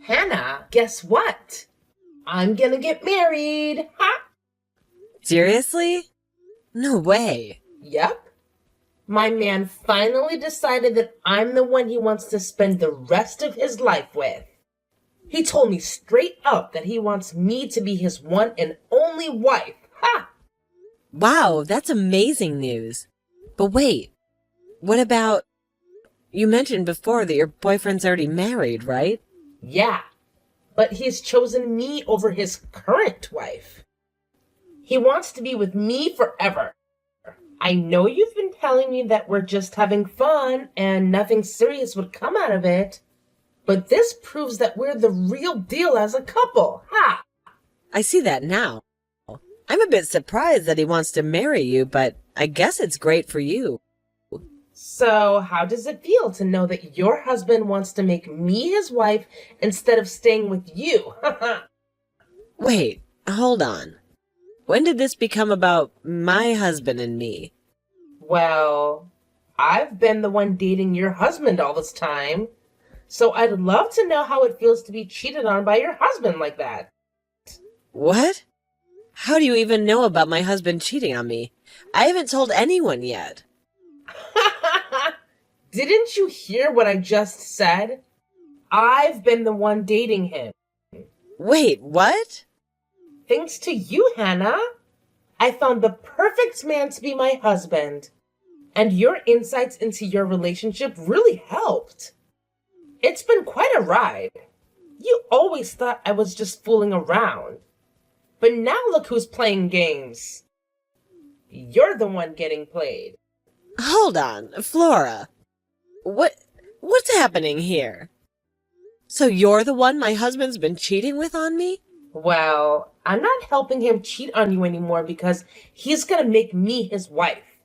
Hannah, guess what? I'm gonna get married. Ha! Seriously? No way. Yep. My man finally decided that I'm the one he wants to spend the rest of his life with. He told me straight up that he wants me to be his one and only wife. Ha! Wow, that's amazing news. But wait, what about... You mentioned before that your boyfriend's already married, right? Yeah, but he's chosen me over his current wife. He wants to be with me forever. I know you've been telling me that we're just having fun and nothing serious would come out of it, but this proves that we're the real deal as a couple. Ha! I see that now. I'm a bit surprised that he wants to marry you, but I guess it's great for you. So, how does it feel to know that your husband wants to make me his wife instead of staying with you? Wait, hold on. When did this become about my husband and me? Well, I've been the one dating your husband all this time, so I'd love to know how it feels to be cheated on by your husband like that. What? How do you even know about my husband cheating on me? I haven't told anyone yet. Didn't you hear what I just said? I've been the one dating him. Wait, what? Thanks to you, Hannah. I found the perfect man to be my husband. And your insights into your relationship really helped. It's been quite a ride. You always thought I was just fooling around. But now look who's playing games. You're the one getting played. Hold on, Flora. What's happening here? So you're the one my husband's been cheating with on me? Well, I'm not helping him cheat on you anymore because he's gonna make me his wife.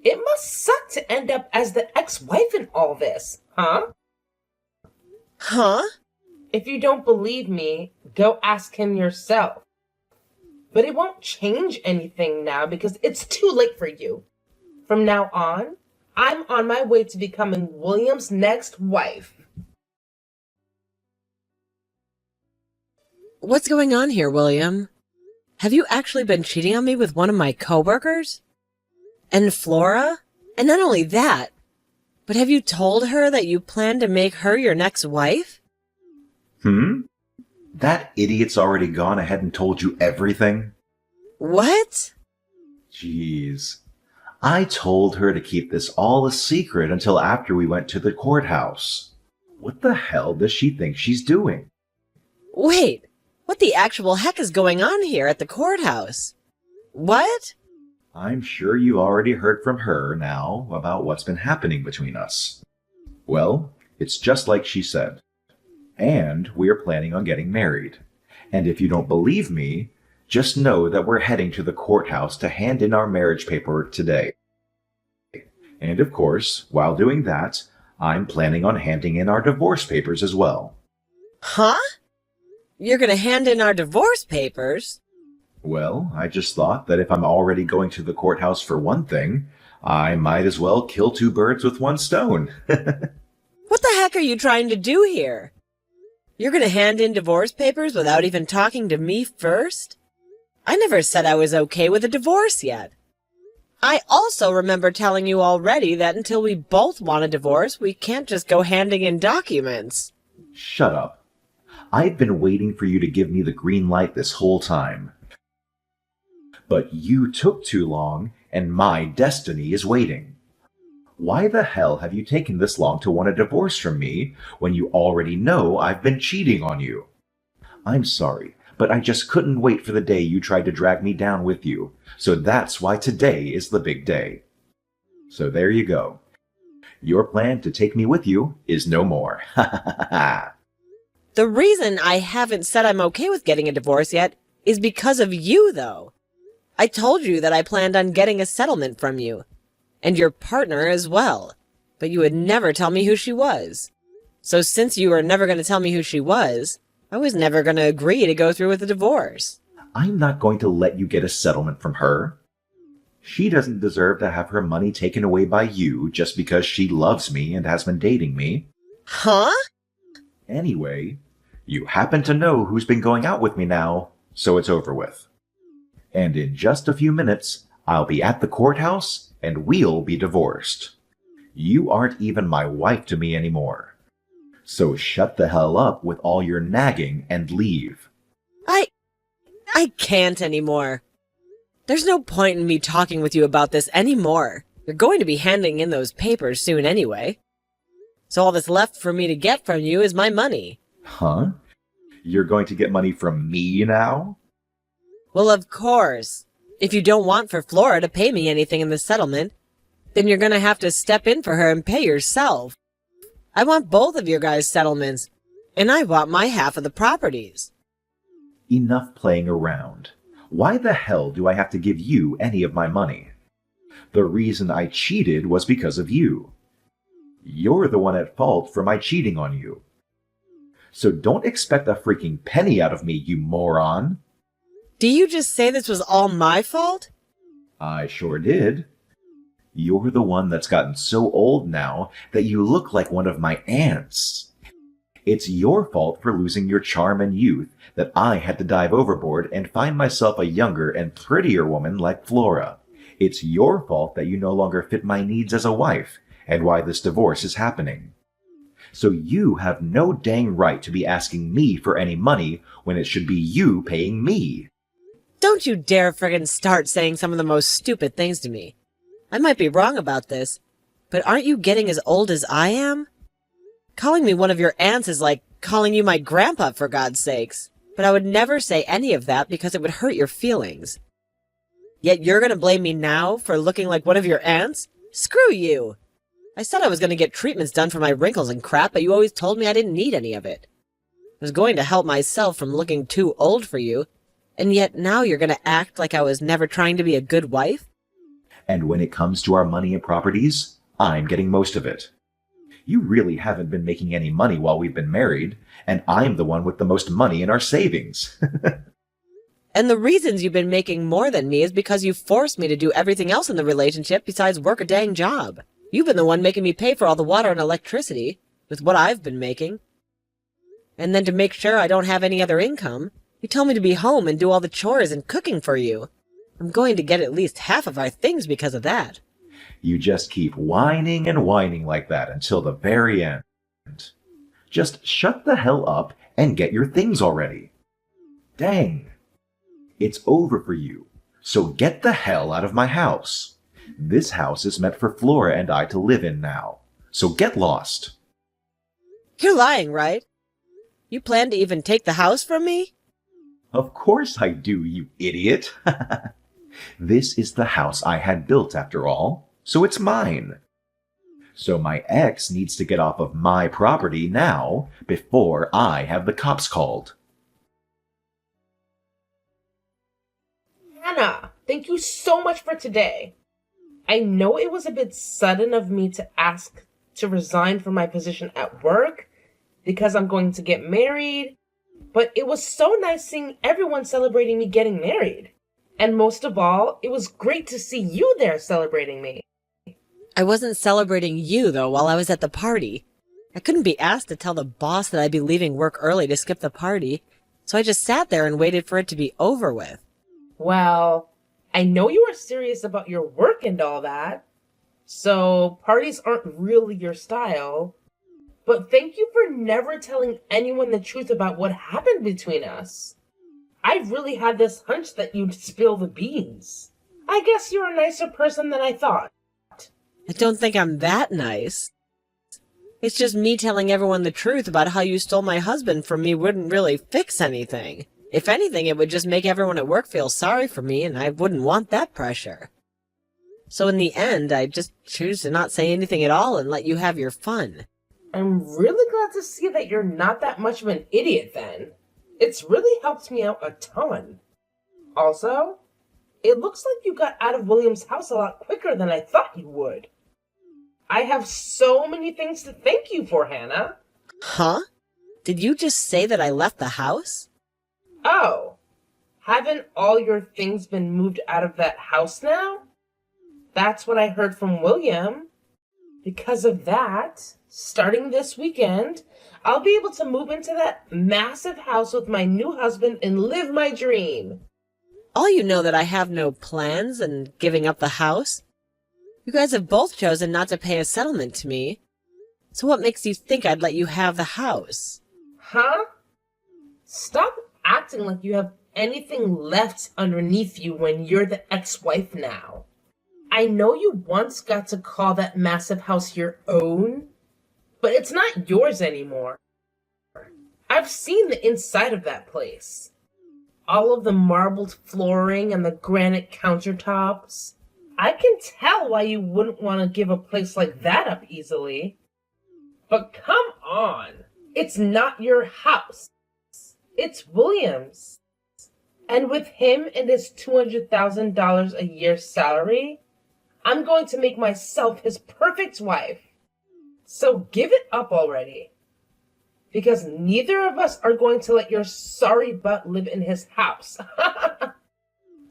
It must suck to end up as the ex-wife in all this, huh? Huh? If you don't believe me, go ask him yourself. But it won't change anything now because it's too late for you. From now on, I'm on my way to becoming William's next wife. What's going on here, William? Have you actually been cheating on me with one of my coworkers? And Flora? And not only that, but have you told her that you plan to make her your next wife? That idiot's already gone ahead and told you everything? What? Jeez. I told her to keep this all a secret until after we went to the courthouse. What the hell does she think she's doing? Wait, what the actual heck is going on here at the courthouse? What? I'm sure you already heard from her now about what's been happening between us. Well, it's just like she said. And we're planning on getting married. And if you don't believe me, just know that we're heading to the courthouse to hand in our marriage paperwork today. And of course, while doing that, I'm planning on handing in our divorce papers as well. Huh? You're gonna hand in our divorce papers? Well, I just thought that if I'm already going to the courthouse for one thing, I might as well kill two birds with one stone. What the heck are you trying to do here? You're gonna hand in divorce papers without even talking to me first? I never said I was okay with a divorce yet. I also remember telling you already that until we both want a divorce, we can't just go handing in documents. Shut up. I've been waiting for you to give me the green light this whole time. But you took too long, and my destiny is waiting. Why the hell have you taken this long to want a divorce from me when you already know I've been cheating on you? I'm sorry, but I just couldn't wait for the day you tried to drag me down with you, so that's why today is the big day. So there you go. Your plan to take me with you is no more. Ha ha ha ha. The reason I haven't said I'm okay with getting a divorce yet is because of you, though. I told you that I planned on getting a settlement from you, and your partner as well, but you would never tell me who she was. So since you were never going to tell me who she was, I was never going to agree to go through with the divorce. I'm not going to let you get a settlement from her. She doesn't deserve to have her money taken away by you just because she loves me and has been dating me. Huh? Anyway, You happen to know who's been going out with me now, so it's over with. And in just a few minutes, I'll be at the courthouse and we'll be divorced. You aren't even my wife to me anymore. So shut the hell up with all your nagging and leave. I can't anymore. There's no point in me talking with you about this anymore. You're going to be handing in those papers soon anyway. So all that's left for me to get from you is my money. Huh? You're going to get money from me now? Well, of course. If you don't want for Flora to pay me anything in the settlement, then you're going to have to step in for her and pay yourself. I want both of your guys' settlements, and I want my half of the properties. Enough playing around. Why the hell do I have to give you any of my money? The reason I cheated was because of you. You're the one at fault for my cheating on you. So don't expect a freaking penny out of me, you moron. Do you just say this was all my fault? I sure did. You're the one that's gotten so old now that you look like one of my aunts. It's your fault for losing your charm and youth that I had to dive overboard and find myself a younger and prettier woman like Flora. It's your fault that you no longer fit my needs as a wife and why this divorce is happening. So you have no dang right to be asking me for any money when it should be you paying me. Don't you dare friggin' start saying some of the most stupid things to me. I might be wrong about this, but aren't you getting as old as I am? Calling me one of your aunts is like calling you my grandpa, for God's sakes. But I would never say any of that because it would hurt your feelings. Yet you're gonna blame me now for looking like one of your aunts? Screw you! I said I was gonna get treatments done for my wrinkles and crap, but you always told me I didn't need any of it. I was going to help myself from looking too old for you, and yet now you're gonna act like I was never trying to be a good wife? And when it comes to our money and properties, I'm getting most of it. You really haven't been making any money while we've been married, and I'm the one with the most money in our savings. And the reasons you've been making more than me is because you forced me to do everything else in the relationship besides work a dang job. You've been the one making me pay for all the water and electricity, with what I've been making. And then to make sure I don't have any other income, you tell me to be home and do all the chores and cooking for you. I'm going to get at least half of our things because of that. You just keep whining and whining like that until the very end. Just shut the hell up and get your things already. Dang. It's over for you, so get the hell out of my house. This house is meant for Flora and I to live in now, so get lost. You're lying, right? You plan to even take the house from me? Of course I do, you idiot. This is the house I had built after all, so it's mine. So my ex needs to get off of my property now before I have the cops called. Hannah, thank you so much for today. I know it was a bit sudden of me to ask to resign from my position at work because I'm going to get married, but it was so nice seeing everyone celebrating me getting married. And most of all, it was great to see you there celebrating me. I wasn't celebrating you, though, while I was at the party. I couldn't be asked to tell the boss that I'd be leaving work early to skip the party, so I just sat there and waited for it to be over with. Well, I know you are serious about your work and all that, so parties aren't really your style. But thank you for never telling anyone the truth about what happened between us. I really had this hunch that you'd spill the beans. I guess you're a nicer person than I thought. I don't think I'm that nice. It's just me telling everyone the truth about how you stole my husband from me wouldn't really fix anything. If anything, it would just make everyone at work feel sorry for me, and I wouldn't want that pressure. So in the end, I just choose to not say anything at all and let you have your fun. I'm really glad to see that you're not that much of an idiot then. It's really helped me out a ton. Also, it looks like you got out of William's house a lot quicker than I thought you would. I have so many things to thank you for, Hannah. Huh? Did you just say that I left the house? Oh, haven't all your things been moved out of that house now? That's what I heard from William. Because of that, starting this weekend, I'll be able to move into that massive house with my new husband and live my dream. All you know that I have no plans and giving up the house? You guys have both chosen not to pay a settlement to me. So what makes you think I'd let you have the house? Huh? Stop acting like you have anything left underneath you when you're the ex-wife now. I know you once got to call that massive house your own, but it's not yours anymore. I've seen the inside of that place. All of the marbled flooring and the granite countertops. I can tell why you wouldn't want to give a place like that up easily. But come on, it's not your house. It's William's. And with him and his $200,000 a year salary, I'm going to make myself his perfect wife. So give it up already. Because neither of us are going to let your sorry butt live in his house.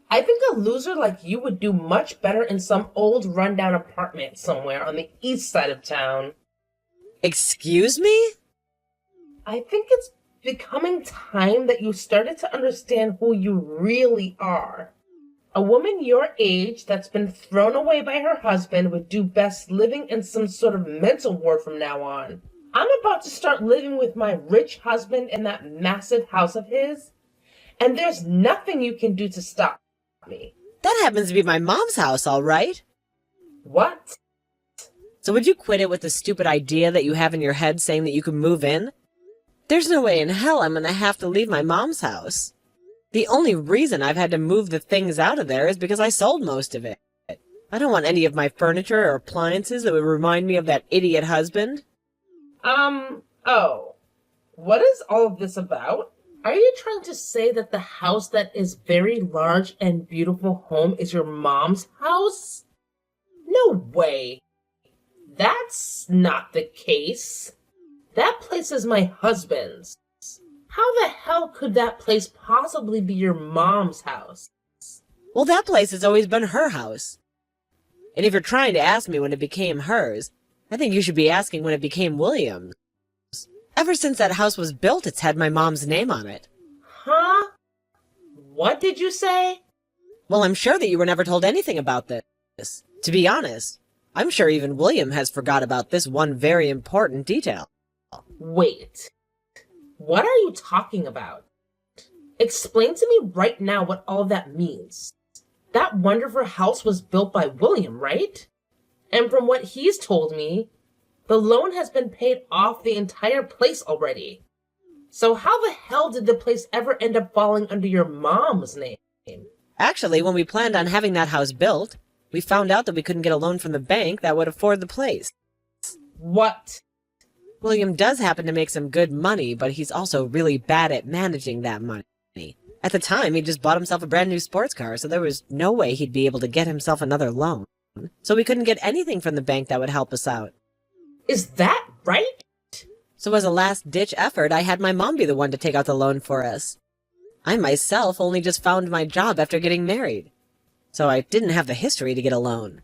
I think a loser like you would do much better in some old rundown apartment somewhere on the east side of town. Excuse me? I think it's becoming time that you started to understand who you really are. A woman your age that's been thrown away by her husband would do best living in some sort of mental ward from now on. I'm about to start living with my rich husband in that massive house of his, and there's nothing you can do to stop me. That happens to be my mom's house, all right. What? So would you quit it with the stupid idea that you have in your head saying that you can move in? There's no way in hell I'm going to have to leave my mom's house. The only reason I've had to move the things out of there is because I sold most of it. I don't want any of my furniture or appliances that would remind me of that idiot husband. Oh. What is all of this about? Are you trying to say that the house that is very large and beautiful home is your mom's house? No way. That's not the case. That place is my husband's. How the hell could that place possibly be your mom's house? Well, that place has always been her house. And if you're trying to ask me when it became hers, I think you should be asking when it became William's. Ever since that house was built, it's had my mom's name on it. Huh? What did you say? Well, I'm sure that you were never told anything about this. To be honest, I'm sure even William has forgot about this one very important detail. Wait. What are you talking about? Explain to me right now what all that means. That wonderful house was built by William, right? And from what he's told me, the loan has been paid off the entire place already. So how the hell did the place ever end up falling under your mom's name? Actually, when we planned on having that house built, we found out that we couldn't get a loan from the bank that would afford the place. What? William does happen to make some good money, but he's also really bad at managing that money. At the time, he just bought himself a brand new sports car, so there was no way he'd be able to get himself another loan. So we couldn't get anything from the bank that would help us out. Is that right? So as a last-ditch effort, I had my mom be the one to take out the loan for us. I myself only just found my job after getting married, so I didn't have the history to get a loan.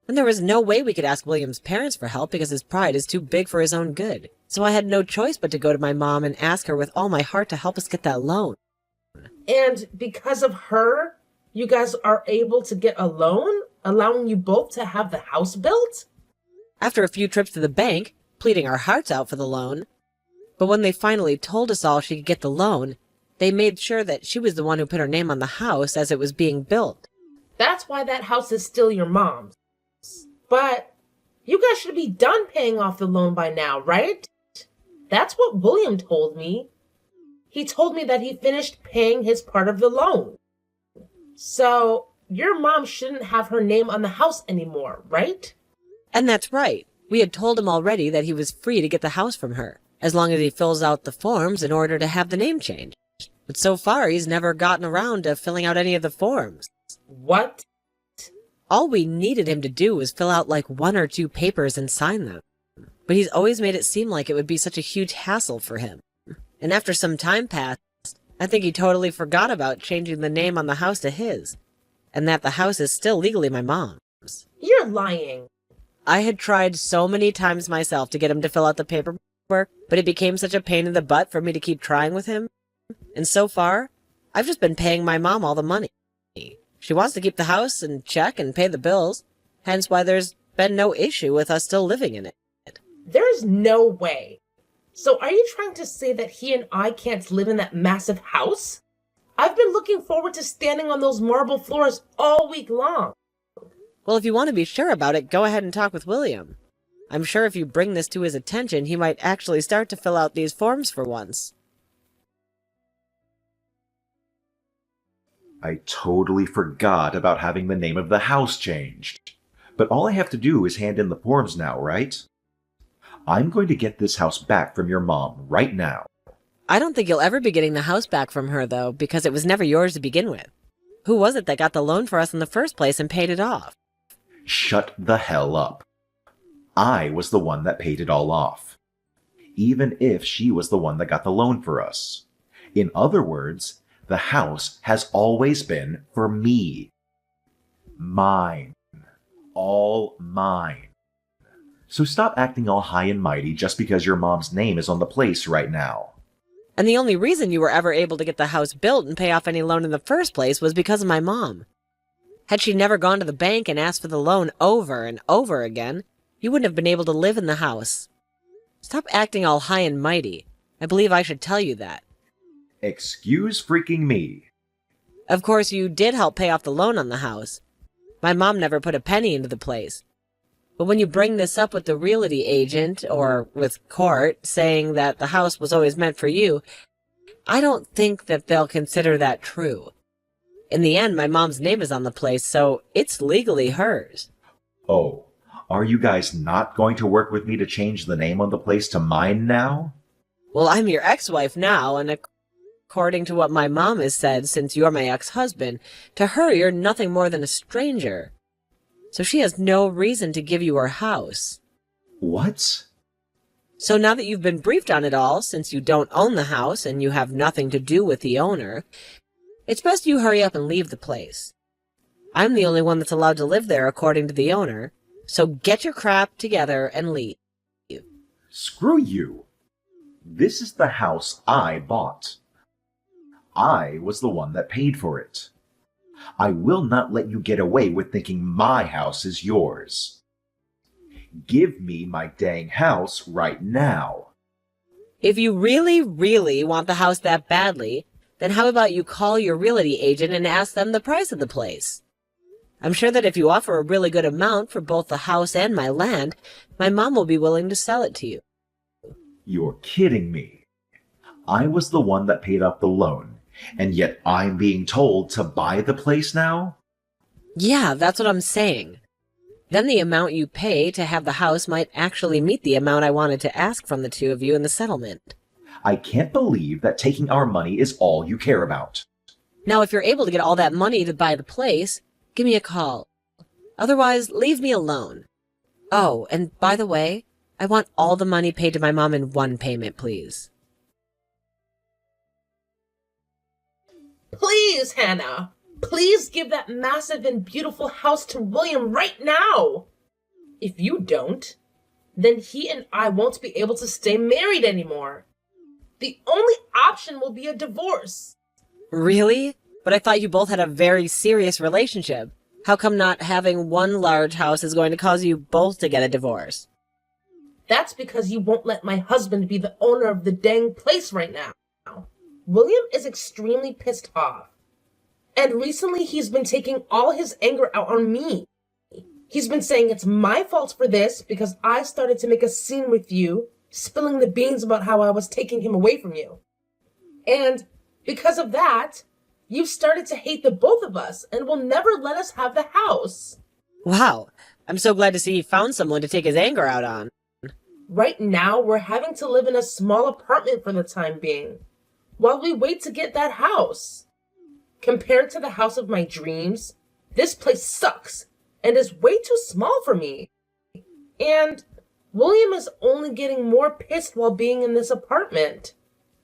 And there was no way we could ask William's parents for help because his pride is too big for his own good. So I had no choice but to go to my mom and ask her with all my heart to help us get that loan. And because of her, you guys are able to get a loan, allowing you both to have the house built? After a few trips to the bank, pleading our hearts out for the loan. But when they finally told us all she could get the loan, they made sure that she was the one who put her name on the house as it was being built. That's why that house is still your mom's. But you guys should be done paying off the loan by now, right? That's what William told me. He told me that he finished paying his part of the loan. So your mom shouldn't have her name on the house anymore, right? And that's right. We had told him already that he was free to get the house from her, as long as he fills out the forms in order to have the name changed. But so far, he's never gotten around to filling out any of the forms. What? All we needed him to do was fill out like 1 or 2 papers and sign them. But he's always made it seem like it would be such a huge hassle for him. And after some time passed, I think he totally forgot about changing the name on the house to his, and that the house is still legally my mom's. You're lying. I had tried so many times myself to get him to fill out the paperwork, but it became such a pain in the butt for me to keep trying with him. And so far, I've just been paying my mom all the money. She wants to keep the house in check and pay the bills, hence why there's been no issue with us still living in it. There's no way. So are you trying to say that he and I can't live in that massive house? I've been looking forward to standing on those marble floors all week long. Well, if you want to be sure about it, go ahead and talk with William. I'm sure if you bring this to his attention, he might actually start to fill out these forms for once. I totally forgot about having the name of the house changed. But all I have to do is hand in the forms now, right? I'm going to get this house back from your mom right now. I don't think you'll ever be getting the house back from her, though, because it was never yours to begin with. Who was it that got the loan for us in the first place and paid it off? Shut the hell up. I was the one that paid it all off. Even if she was the one that got the loan for us. In other words, the house has always been for me. Mine. All mine. So stop acting all high and mighty just because your mom's name is on the place right now. And the only reason you were ever able to get the house built and pay off any loan in the first place was because of my mom. Had she never gone to the bank and asked for the loan over and over again, you wouldn't have been able to live in the house. Stop acting all high and mighty. I believe I should tell you that. Excuse freaking me. Of course, you did help pay off the loan on the house. My mom never put a penny into the place. But when you bring this up with the realty agent, or with court, saying that the house was always meant for you, I don't think that they'll consider that true. In the end, my mom's name is on the place, so it's legally hers. Oh, are you guys not going to work with me to change the name on the place to mine now? Well, I'm your ex-wife now, and according to what my mom has said, since you're my ex-husband, to her you're nothing more than a stranger. So she has no reason to give you her house. What? So now that you've been briefed on it all, since you don't own the house and you have nothing to do with the owner, it's best you hurry up and leave the place. I'm the only one that's allowed to live there according to the owner, so get your crap together and leave. Screw you. This is the house I bought. I was the one that paid for it. I will not let you get away with thinking my house is yours. Give me my dang house right now. If you really, really want the house that badly, then how about you call your realty agent and ask them the price of the place? I'm sure that if you offer a really good amount for both the house and my land, my mom will be willing to sell it to you. You're kidding me. I was the one that paid off the loan, and yet I'm being told to buy the place now? Yeah, that's what I'm saying. Then the amount you pay to have the house might actually meet the amount I wanted to ask from the two of you in the settlement. I can't believe that taking our money is all you care about. Now, if you're able to get all that money to buy the place, give me a call. Otherwise, leave me alone. Oh, and by the way, I want all the money paid to my mom in one payment, please. Please, Hannah. Please give that massive and beautiful house to William right now. If you don't, then he and I won't be able to stay married anymore. The only option will be a divorce. Really? But I thought you both had a very serious relationship. How come not having one large house is going to cause you both to get a divorce? That's because you won't let my husband be the owner of the dang place right now. William is extremely pissed off. And recently he's been taking all his anger out on me. He's been saying it's my fault for this because I started to make a scene with you, spilling the beans about how I was taking him away from you. And because of that, you've started to hate the both of us and will never let us have the house. Wow, I'm so glad to see he found someone to take his anger out on. Right now, we're having to live in a small apartment for the time being, while we wait to get that house. Compared to the house of my dreams, this place sucks and is way too small for me. And William is only getting more pissed while being in this apartment,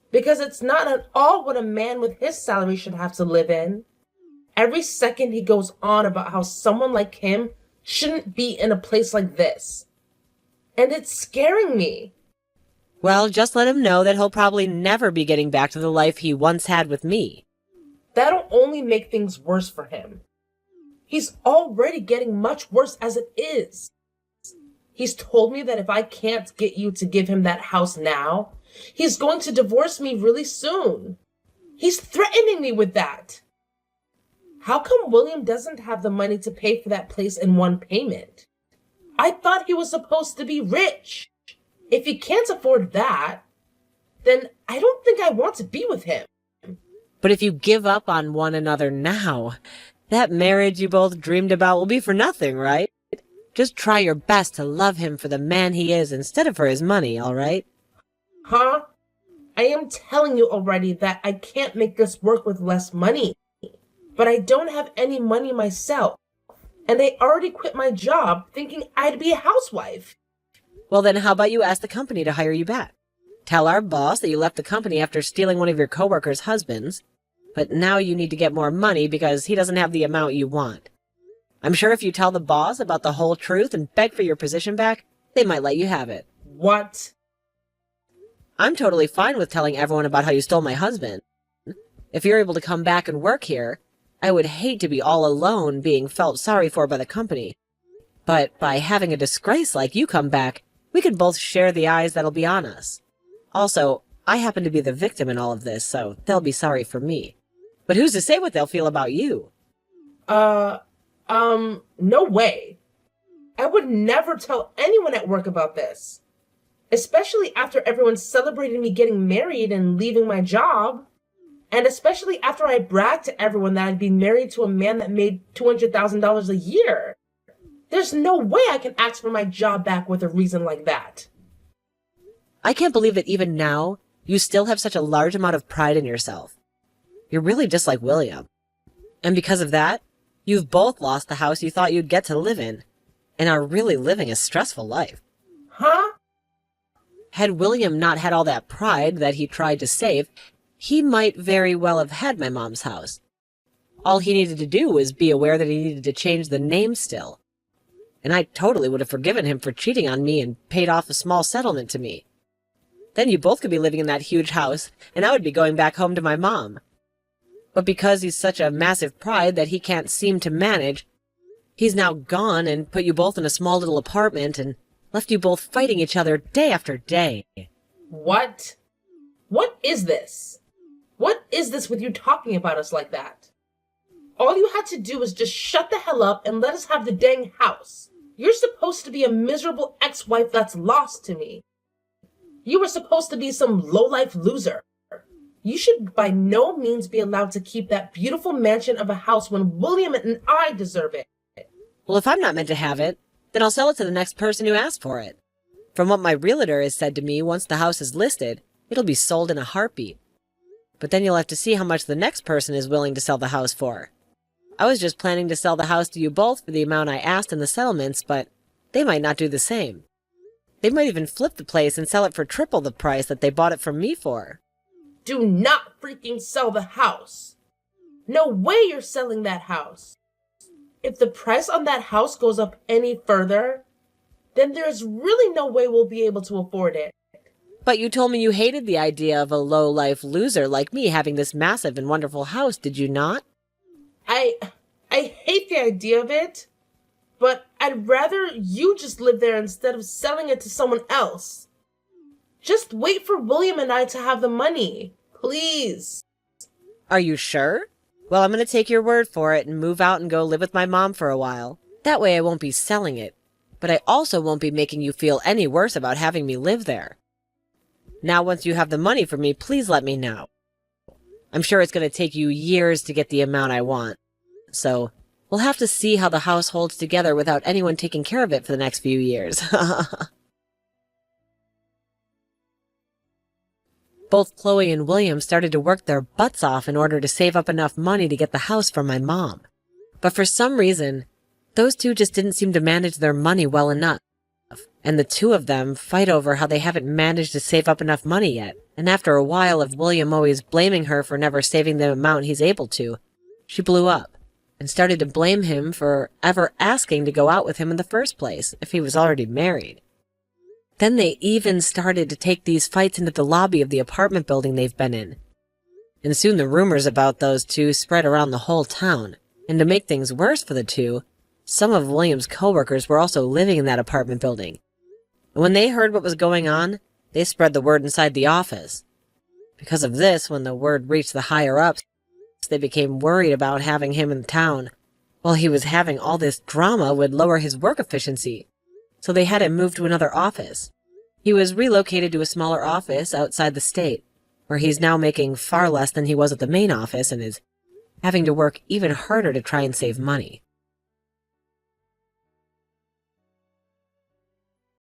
because it's not at all what a man with his salary should have to live in. Every second he goes on about how someone like him shouldn't be in a place like this. And it's scaring me. Well, just let him know that he'll probably never be getting back to the life he once had with me. That'll only make things worse for him. He's already getting much worse as it is. He's told me that if I can't get you to give him that house now, he's going to divorce me really soon. He's threatening me with that. How come William doesn't have the money to pay for that place in one payment? I thought he was supposed to be rich. If he can't afford that, then I don't think I want to be with him. But if you give up on one another now, that marriage you both dreamed about will be for nothing, right? Just try your best to love him for the man he is instead of for his money, all right? Huh? I am telling you already that I can't make this work with less money. But I don't have any money myself. And I already quit my job thinking I'd be a housewife. Well, then how about you ask the company to hire you back? Tell our boss that you left the company after stealing one of your coworkers' husbands, but now you need to get more money because he doesn't have the amount you want. I'm sure if you tell the boss about the whole truth and beg for your position back, they might let you have it. What? I'm totally fine with telling everyone about how you stole my husband. If you're able to come back and work here, I would hate to be all alone being felt sorry for by the company. But by having a disgrace like you come back, we could both share the eyes that'll be on us. Also, I happen to be the victim in all of this, so they'll be sorry for me. But who's to say what they'll feel about you? No way. I would never tell anyone at work about this. Especially after everyone celebrated me getting married and leaving my job. And especially after I bragged to everyone that I'd be married to a man that made $200,000 a year. There's no way I can ask for my job back with a reason like that. I can't believe that even now, you still have such a large amount of pride in yourself. You're really just like William. And because of that, you've both lost the house you thought you'd get to live in, and are really living a stressful life. Huh? Had William not had all that pride that he tried to save, he might very well have had my mom's house. All he needed to do was be aware that he needed to change the name still. And I totally would have forgiven him for cheating on me and paid off a small settlement to me. Then you both could be living in that huge house, and I would be going back home to my mom. But because he's such a massive pride that he can't seem to manage, he's now gone and put you both in a small little apartment and left you both fighting each other day after day. What? What is this? What is this with you talking about us like that? All you had to do was just shut the hell up and let us have the dang house. You're supposed to be a miserable ex-wife that's lost to me. You were supposed to be some low-life loser. You should by no means be allowed to keep that beautiful mansion of a house when William and I deserve it. Well, if I'm not meant to have it, then I'll sell it to the next person who asks for it. From what my realtor has said to me, once the house is listed, it'll be sold in a heartbeat. But then you'll have to see how much the next person is willing to sell the house for. I was just planning to sell the house to you both for the amount I asked in the settlements, but they might not do the same. They might even flip the place and sell it for triple the price that they bought it from me for. Do not freaking sell the house. No way you're selling that house. If the price on that house goes up any further, then there's really no way we'll be able to afford it. But you told me you hated the idea of a low-life loser like me having this massive and wonderful house, did you not? I hate the idea of it, but I'd rather you just live there instead of selling it to someone else. Just wait for William and I to have the money, please. Are you sure? Well, I'm going to take your word for it and move out and go live with my mom for a while. That way I won't be selling it, but I also won't be making you feel any worse about having me live there. Now, once you have the money for me, please let me know. I'm sure it's going to take you years to get the amount I want, so we'll have to see how the house holds together without anyone taking care of it for the next few years. Both Chloe and William started to work their butts off in order to save up enough money to get the house for my mom. But for some reason, those two just didn't seem to manage their money well enough. And the two of them fight over how they haven't managed to save up enough money yet. And after a while of William always blaming her for never saving the amount he's able to, she blew up. and started to blame him for ever asking to go out with him in the first place, if he was already married. Then they even started to take these fights into the lobby of the apartment building they've been in. And soon the rumors about those two spread around the whole town. And to make things worse for the two, some of William's coworkers were also living in that apartment building. And when they heard what was going on, they spread the word inside the office. Because of this, when the word reached the higher-ups, they became worried about having him in town. While he was having all this drama would lower his work efficiency. So they had him moved to another office. He was relocated to a smaller office outside the state, where he's now making far less than he was at the main office and is having to work even harder to try and save money.